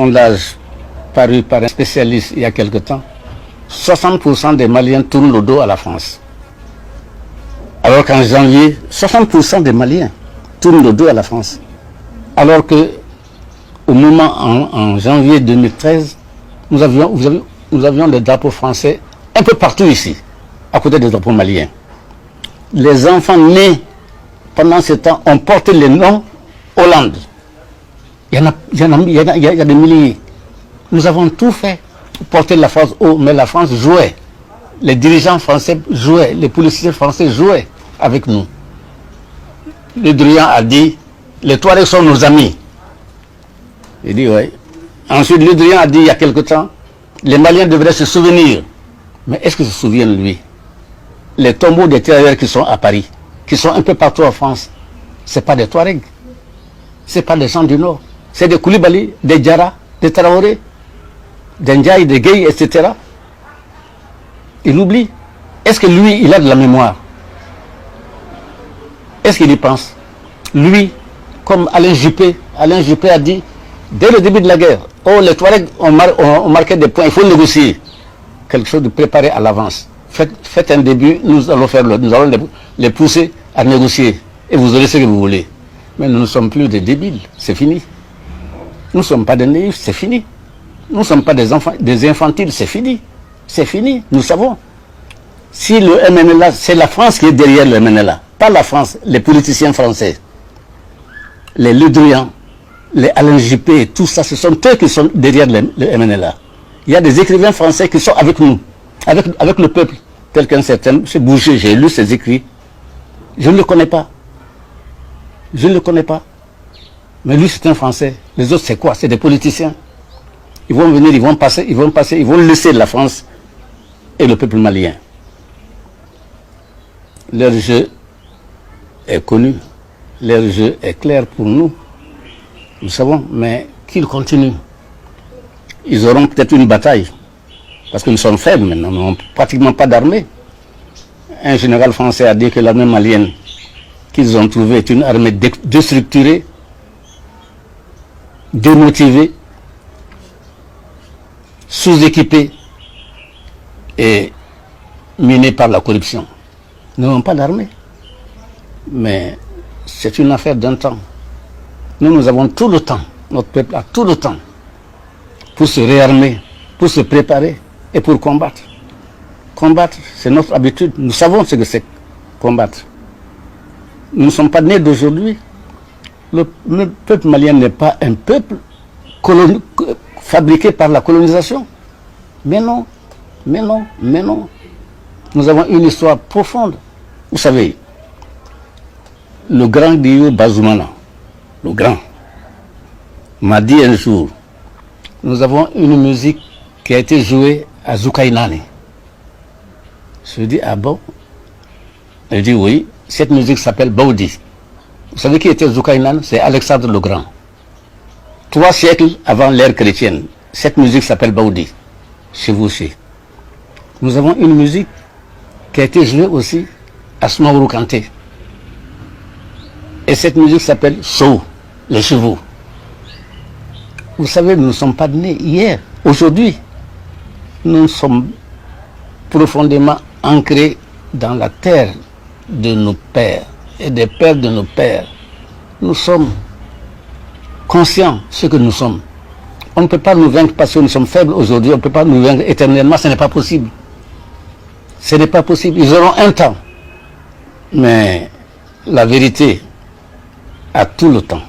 sondage paru par un spécialiste il y a quelque temps, 60% des Maliens tournent le dos à la France. Alors qu'en janvier, 60% des Maliens tournent le dos à la France. Alors que au moment en janvier 2013, nous avions des drapeaux français un peu partout ici, à côté des drapeaux maliens. Les enfants nés pendant ce temps ont porté le nom Hollande. Il y a des milliers. Nous avons tout fait pour porter la France haut, mais la France jouait. Les dirigeants français jouaient, les policiers français jouaient avec nous. Le Drian a dit, les Touaregs sont nos amis. Il dit, oui. Ensuite, le Drian a dit, il y a quelque temps, les Maliens devraient se souvenir. Mais est-ce qu'ils se souviennent, lui? Les tombeaux des tirailleurs qui sont à Paris, qui sont un peu partout en France, ce n'est pas des Touaregs. Ce n'est pas des gens du Nord. C'est des Koulibaly, des Diarra, des Traoré, des Ndiaye, des Gueye, etc. Il oublie. Est-ce que lui, il a de la mémoire? Est-ce qu'il y pense? Lui, comme Alain Juppé a dit, dès le début de la guerre, oh, les Touaregs ont marqué des points, il faut négocier. Quelque chose de préparé à l'avance. Faites un début, nous allons les pousser à négocier. Et vous aurez ce que vous voulez. Mais nous ne sommes plus des débiles, c'est fini. Nous ne sommes pas des naïfs, c'est fini. Nous ne sommes pas des enfants, des infantiles, c'est fini. C'est fini, nous savons. Si le MNLA, c'est la France qui est derrière le MNLA, pas la France, les politiciens français. Les Le Drian, les Alain Juppé, tout ça, ce sont eux qui sont derrière le MNLA. Il y a des écrivains français qui sont avec nous, avec le peuple, tel qu'un certain M. Boucher, j'ai lu ses écrits. Je ne le connais pas. Je ne le connais pas. Mais lui, c'est un Français. Les autres, c'est quoi? C'est des politiciens. Ils vont venir, ils vont passer, ils vont laisser la France et le peuple malien. Leur jeu est connu. Leur jeu est clair pour nous. Nous savons, mais qu'ils continuent. Ils auront peut-être une bataille. Parce que nous sommes faibles maintenant, nous n'avons pratiquement pas d'armée. Un général français a dit que l'armée malienne qu'ils ont trouvée est une armée déstructurée, démotivée, sous-équipée et minée par la corruption. Nous n'avons pas d'armée. Mais c'est une affaire d'un temps. Nous avons tout le temps, notre peuple a tout le temps pour se réarmer, pour se préparer et pour combattre. Combattre, c'est notre habitude. Nous savons ce que c'est combattre. Nous ne sommes pas nés d'aujourd'hui. Le peuple malien n'est pas un peuple fabriqué par la colonisation. Mais non, mais non, mais non. Nous avons une histoire profonde. Vous savez, le grand Dio Bazoumana, le grand, m'a dit un jour, nous avons une musique qui a été jouée à Zoukaïnani. Je lui dis, ah bon? Il dit, oui, cette musique s'appelle Baoudi. Vous savez qui était Zoukaïnani? C'est Alexandre le Grand. 3 siècles avant l'ère chrétienne, cette musique s'appelle Baoudi, chez vous aussi. Nous avons une musique qui a été jouée aussi à Soumaoro Kanté. Et cette musique s'appelle Sou, les chevaux. Vous savez, nous ne sommes pas nés hier. Aujourd'hui, nous sommes profondément ancrés dans la terre de nos pères et des pères de nos pères. Nous sommes conscients de ce que nous sommes. On ne peut pas nous vaincre parce que nous sommes faibles aujourd'hui. On ne peut pas nous vaincre éternellement. Ce n'est pas possible. Ce n'est pas possible. Ils auront un temps. Mais la vérité a tout le temps.